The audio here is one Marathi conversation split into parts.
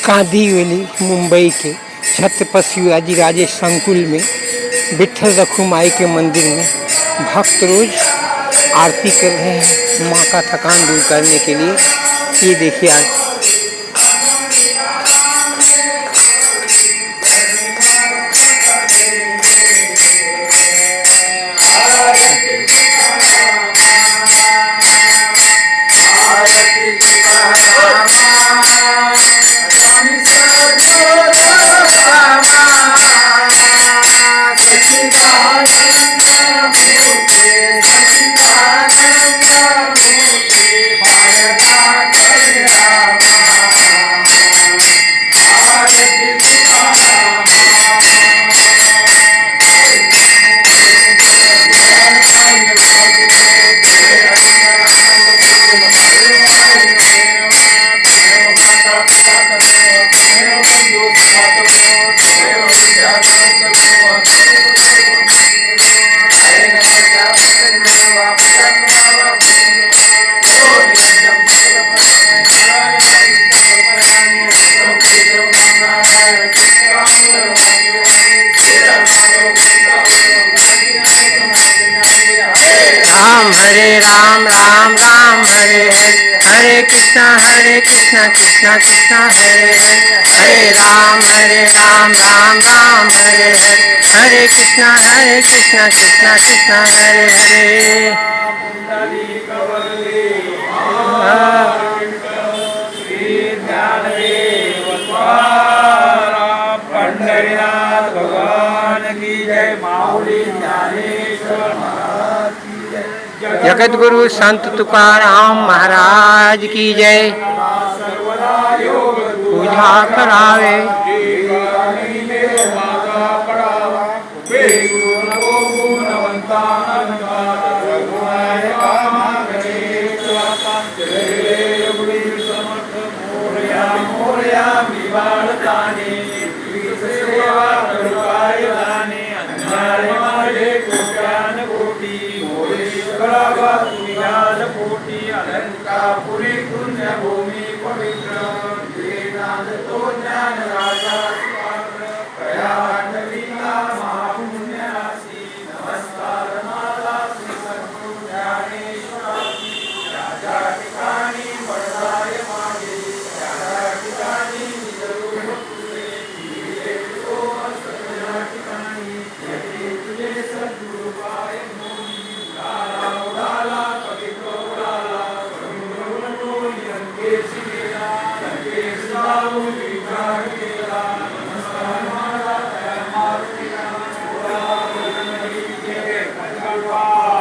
कांदीवली मुंबई के छत्रपति शिवाजी राजे संकुल में विठल रखुमाई के मंदिर में भक्त रोज आरती कर रहे हैं माँ का थकान दूर करने के लिए। ये देखिए आज राम राम राम हरे हरे हरे कृष्णा कृष्णा कृष्णा हरे हरे हरे राम राम राम हरे हरे हरे कृष्णा कृष्णा कृष्णा हरे हरे। पंढरीनाथ भगवान की जय। माऊली ज्ञानेश्वर महाराज की जय। जगत गुरु संत तुकाराम महाराज की जय। पूजा करावे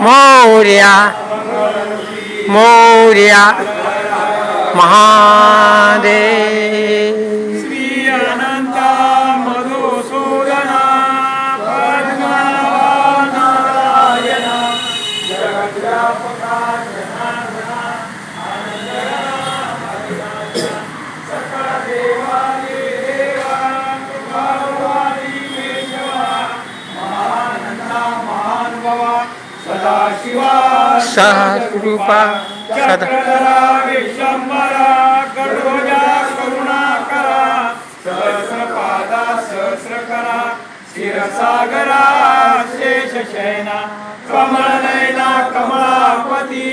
मोरया मोरया महादेव। श्री अनंत मधुसूदन पद्मनाभ नारायण जगद्व्यापका जनार्दन सकल देवादि देवा भगवादी केशवा महानंदा महानुभवा सदाशिवा सहस्रूपा चक्रधरा विश्वंभरा गरुड़ा करुणाकरा सहस्रपादा सहस्रकरा क्षीरसागरा शेषशयना कमलनयना कमलापति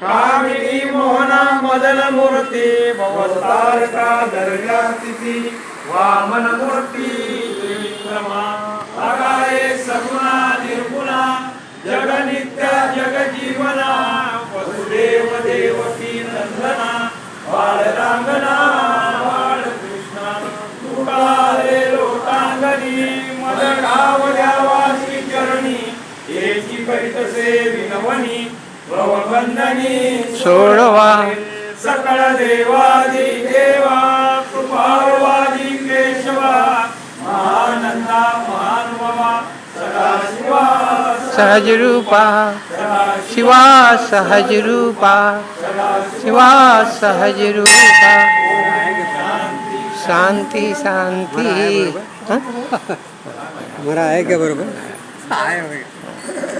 कामिनी मोहना मदन मूर्ति भवतारका दर्यास्थिति वामन मूर्ति त्रिविक्रमा अगाये सगुणा निर्गुणा जगनित्य जगजीवना वसुदेव देवकी नंदना बालरांगना बालकृष्णा तुकारे लोकांगणी मदगावल्यावासी चरणी एची करीतसे विनवनी भवबंधनी सोडवा सकळ देवादी देवा कृपावादी केशवा महानंदा महानुभवा सदाशिवा सहज रूपा शिवा सहज रूपा शिवा सहज रूपा। शांति शांति। हमारा आहे का बरोबर आहे